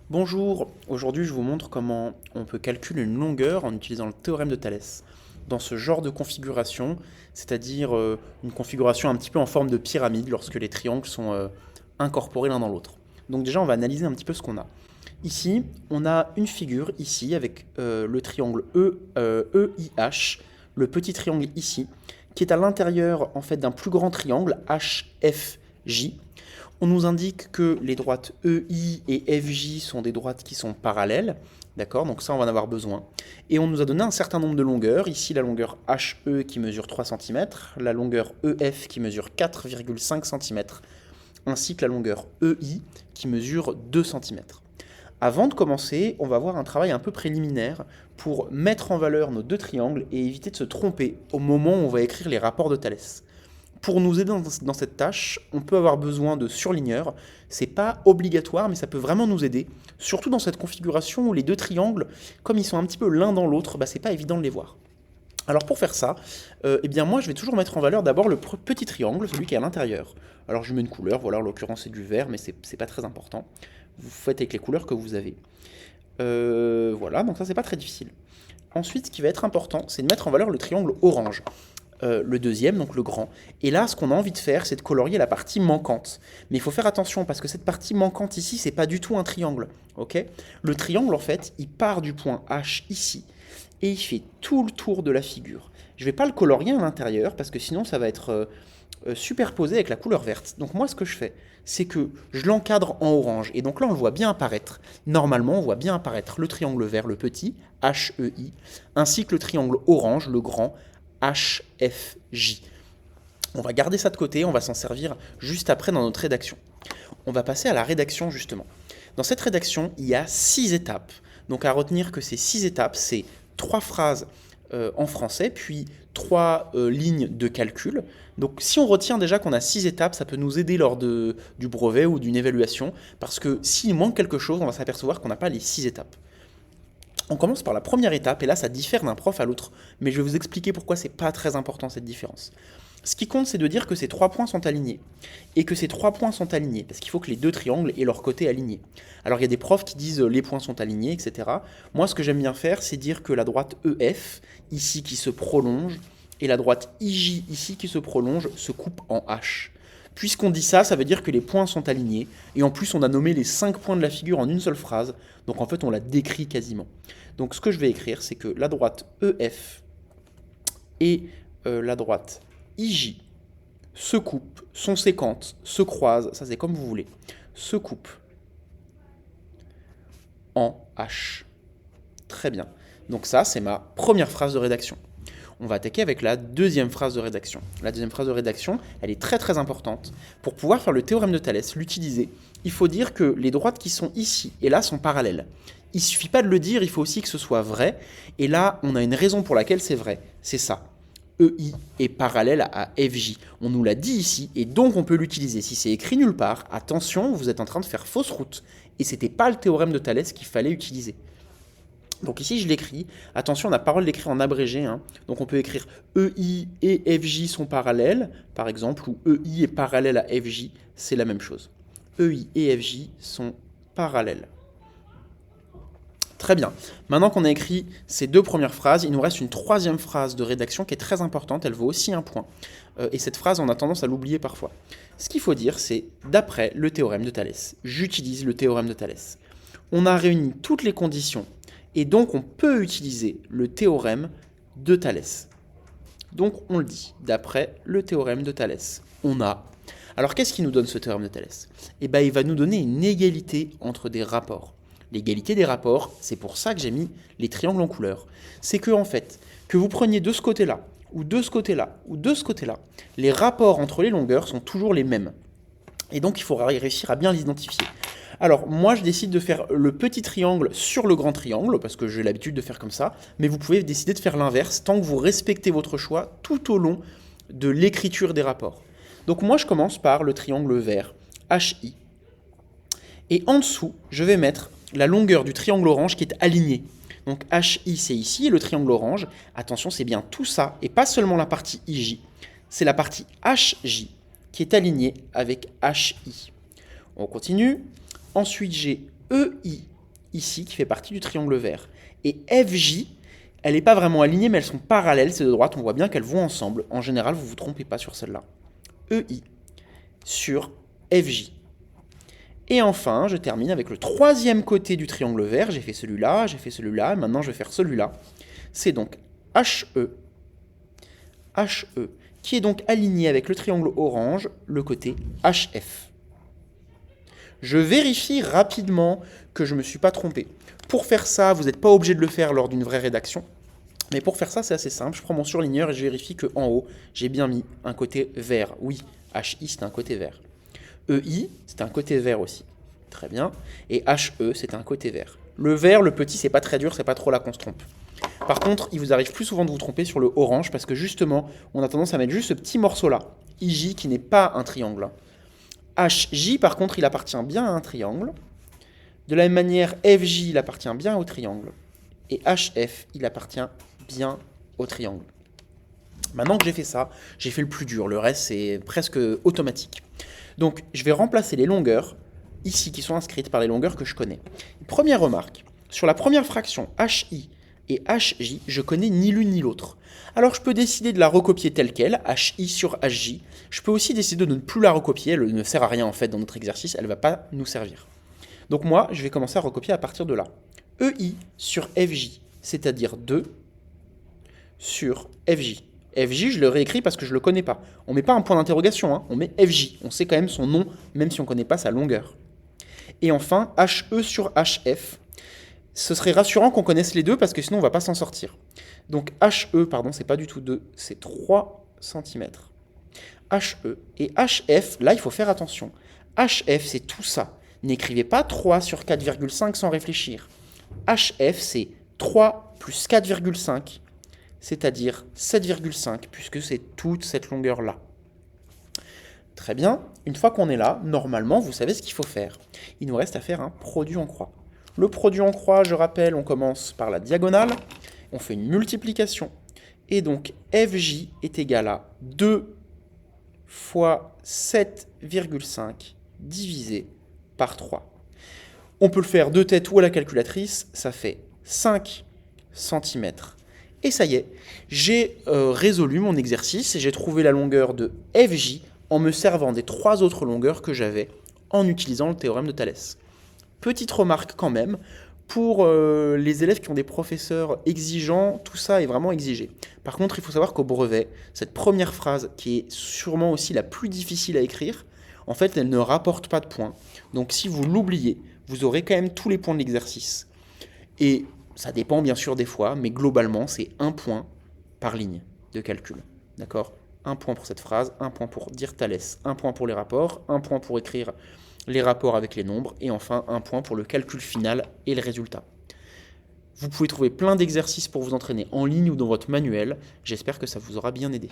Bonjour, aujourd'hui je vous montre comment on peut calculer une longueur en utilisant le théorème de Thalès. Dans ce genre de configuration, c'est-à-dire une configuration un petit peu en forme de pyramide lorsque les triangles sont incorporés l'un dans l'autre. Donc déjà on va analyser un petit peu ce qu'on a. Ici, on a une figure ici avec le triangle EIH, le petit triangle ici, qui est à l'intérieur en fait d'un plus grand triangle HFJ. On nous indique que les droites EI et FJ sont des droites qui sont parallèles. D'accord, donc ça on va en avoir besoin. Et on nous a donné un certain nombre de longueurs. Ici la longueur HE qui mesure 3 cm, la longueur EF qui mesure 4,5 cm, ainsi que la longueur EI qui mesure 2 cm. Avant de commencer, on va voir un travail un peu préliminaire pour mettre en valeur nos deux triangles et éviter de se tromper au moment où on va écrire les rapports de Thalès. Pour nous aider dans cette tâche, on peut avoir besoin de surligneurs. C'est pas obligatoire, mais ça peut vraiment nous aider. Surtout dans cette configuration où les deux triangles, comme ils sont un petit peu l'un dans l'autre, c'est pas évident de les voir. Alors pour faire ça, eh bien moi je vais toujours mettre en valeur d'abord le petit triangle, celui qui est à l'intérieur. Alors je mets une couleur, voilà, en l'occurrence c'est du vert, mais c'est pas très important. Vous faites avec les couleurs que vous avez. Voilà, donc ça c'est pas très difficile. Ensuite, ce qui va être important, c'est de mettre en valeur le triangle orange. Le deuxième, donc le grand. Et là, ce qu'on a envie de faire, c'est de colorier la partie manquante. Mais il faut faire attention, parce que cette partie manquante ici, c'est pas du tout un triangle. Ok. Le triangle, en fait, il part du point H ici, et il fait tout le tour de la figure. Je vais pas le colorier à l'intérieur, parce que sinon, ça va être superposé avec la couleur verte. Donc moi, ce que je fais, c'est que je l'encadre en orange. Et donc là, on le voit bien apparaître. Normalement, on voit bien apparaître le triangle vert, le petit, HEI, ainsi que le triangle orange, le grand, HFJ. On va garder ça de côté, on va s'en servir juste après dans notre rédaction. On va passer à la rédaction justement. Dans cette rédaction, il y a 6 étapes. Donc à retenir que ces 6 étapes, c'est 3 phrases en français, puis 3 lignes de calcul. Donc si on retient déjà qu'on a 6 étapes, ça peut nous aider lors du brevet ou d'une évaluation, parce que s'il manque quelque chose, on va s'apercevoir qu'on n'a pas les 6 étapes. On commence par la première étape, et là ça diffère d'un prof à l'autre, mais je vais vous expliquer pourquoi c'est pas très important cette différence. Ce qui compte, c'est de dire que ces 3 points sont alignés. Et que ces 3 points sont alignés, parce qu'il faut que les deux triangles aient leur côté aligné. Alors il y a des profs qui disent les points sont alignés, etc. Moi, ce que j'aime bien faire, c'est dire que la droite EF, ici qui se prolonge, et la droite IJ, ici qui se prolonge, se coupe en H. Puisqu'on dit ça, ça veut dire que les points sont alignés, et en plus on a nommé les 5 points de la figure en une seule phrase, donc en fait on la décrit quasiment. Donc ce que je vais écrire, c'est que la droite EF et la droite IJ se coupent, sont séquentes, se croisent, ça c'est comme vous voulez, se coupent en H. Très bien. Donc ça, c'est ma première phrase de rédaction. On va attaquer avec la deuxième phrase de rédaction. La deuxième phrase de rédaction, elle est très très importante. Pour pouvoir faire le théorème de Thalès, l'utiliser, il faut dire que les droites qui sont ici et là sont parallèles. Il ne suffit pas de le dire, il faut aussi que ce soit vrai. Et là, on a une raison pour laquelle c'est vrai. C'est ça. EI est parallèle à FJ. On nous l'a dit ici, et donc on peut l'utiliser. Si c'est écrit nulle part, attention, vous êtes en train de faire fausse route. Et c'était pas le théorème de Thalès qu'il fallait utiliser. Donc ici je l'écris, attention on a parole d'écrire en abrégé, hein. Donc on peut écrire EI et FJ sont parallèles, par exemple, ou EI est parallèle à FJ, c'est la même chose. EI et FJ sont parallèles. Très bien. Maintenant qu'on a écrit ces deux premières phrases, il nous reste une troisième phrase de rédaction qui est très importante, elle vaut aussi un point. Et cette phrase, on a tendance à l'oublier parfois. Ce qu'il faut dire, c'est d'après le théorème de Thalès. J'utilise le théorème de Thalès. On a réuni toutes les conditions et donc on peut utiliser le théorème de Thalès. Donc on le dit, d'après le théorème de Thalès. On a... Alors qu'est-ce qui nous donne ce théorème de Thalès? Eh bien il va nous donner une égalité entre des rapports. L'égalité des rapports, c'est pour ça que j'ai mis les triangles en couleur. C'est que en fait, que vous preniez de ce côté-là, ou de ce côté-là, ou de ce côté-là, les rapports entre les longueurs sont toujours les mêmes. Et donc il faudra réussir à bien les identifier. Alors moi je décide de faire le petit triangle sur le grand triangle, parce que j'ai l'habitude de faire comme ça, mais vous pouvez décider de faire l'inverse, tant que vous respectez votre choix tout au long de l'écriture des rapports. Donc moi je commence par le triangle vert, HI, et en dessous je vais mettre la longueur du triangle orange qui est alignée. Donc HI c'est ici, et le triangle orange, attention c'est bien tout ça, et pas seulement la partie IJ, c'est la partie HJ qui est alignée avec HI. On continue. Ensuite, j'ai EI ici, qui fait partie du triangle vert. Et FJ, elle n'est pas vraiment alignée, mais elles sont parallèles, c'est de droite, on voit bien qu'elles vont ensemble. En général, vous ne vous trompez pas sur celle-là. EI sur FJ. Et enfin, je termine avec le troisième côté du triangle vert. J'ai fait celui-là, maintenant je vais faire celui-là. C'est donc HE, qui est donc aligné avec le triangle orange, le côté HF. Je vérifie rapidement que je ne me suis pas trompé. Pour faire ça, vous n'êtes pas obligé de le faire lors d'une vraie rédaction. Mais pour faire ça, c'est assez simple. Je prends mon surligneur et je vérifie qu'en haut, j'ai bien mis un côté vert. Oui, HI, c'est un côté vert. EI, c'est un côté vert aussi. Très bien. Et HE, c'est un côté vert. Le vert, le petit, c'est pas très dur, c'est pas trop là qu'on se trompe. Par contre, il vous arrive plus souvent de vous tromper sur le orange parce que justement, on a tendance à mettre juste ce petit morceau-là. IJ qui n'est pas un triangle. HJ, par contre, il appartient bien à un triangle. De la même manière, FJ, il appartient bien au triangle. Et HF, il appartient bien au triangle. Maintenant que j'ai fait ça, j'ai fait le plus dur. Le reste, c'est presque automatique. Donc, je vais remplacer les longueurs, ici, qui sont inscrites par les longueurs que je connais. Première remarque, sur la première fraction, HI et HJ, je connais ni l'une ni l'autre. Alors, je peux décider de la recopier telle qu'elle, HI sur HJ. Je peux aussi décider de ne plus la recopier, elle ne sert à rien en fait dans notre exercice, elle ne va pas nous servir. Donc moi, je vais commencer à recopier à partir de là. EI sur FJ, c'est-à-dire 2 sur FJ. FJ, je le réécris parce que je ne le connais pas. On ne met pas un point d'interrogation, hein, on met FJ. On sait quand même son nom, même si on ne connaît pas sa longueur. Et enfin, HE sur HF. Ce serait rassurant qu'on connaisse les deux parce que sinon on ne va pas s'en sortir. Donc HE, pardon, c'est pas du tout 2, c'est 3 cm. HE et HF, là il faut faire attention. HF, c'est tout ça. N'écrivez pas 3 sur 4,5 sans réfléchir. HF, c'est 3 plus 4,5, c'est-à-dire 7,5, puisque c'est toute cette longueur-là. Très bien, une fois qu'on est là, normalement, vous savez ce qu'il faut faire. Il nous reste à faire un produit en croix. Le produit en croix, je rappelle, on commence par la diagonale, on fait une multiplication, et donc FJ est égal à 2 fois 7,5 divisé par 3. On peut le faire de tête ou à la calculatrice, ça fait 5 cm. Et ça y est, j'ai résolu mon exercice et j'ai trouvé la longueur de FJ en me servant des 3 autres longueurs que j'avais en utilisant le théorème de Thalès. Petite remarque quand même, pour les élèves qui ont des professeurs exigeants, tout ça est vraiment exigé. Par contre, il faut savoir qu'au brevet, cette première phrase, qui est sûrement aussi la plus difficile à écrire, en fait, elle ne rapporte pas de points. Donc si vous l'oubliez, vous aurez quand même tous les points de l'exercice. Et ça dépend bien sûr des fois, mais globalement, c'est 1 point par ligne de calcul. D'accord ? 1 point pour cette phrase, 1 point pour dire Thalès, 1 point pour les rapports, 1 point pour écrire les rapports avec les nombres, et enfin 1 point pour le calcul final et le résultat. Vous pouvez trouver plein d'exercices pour vous entraîner en ligne ou dans votre manuel. J'espère que ça vous aura bien aidé.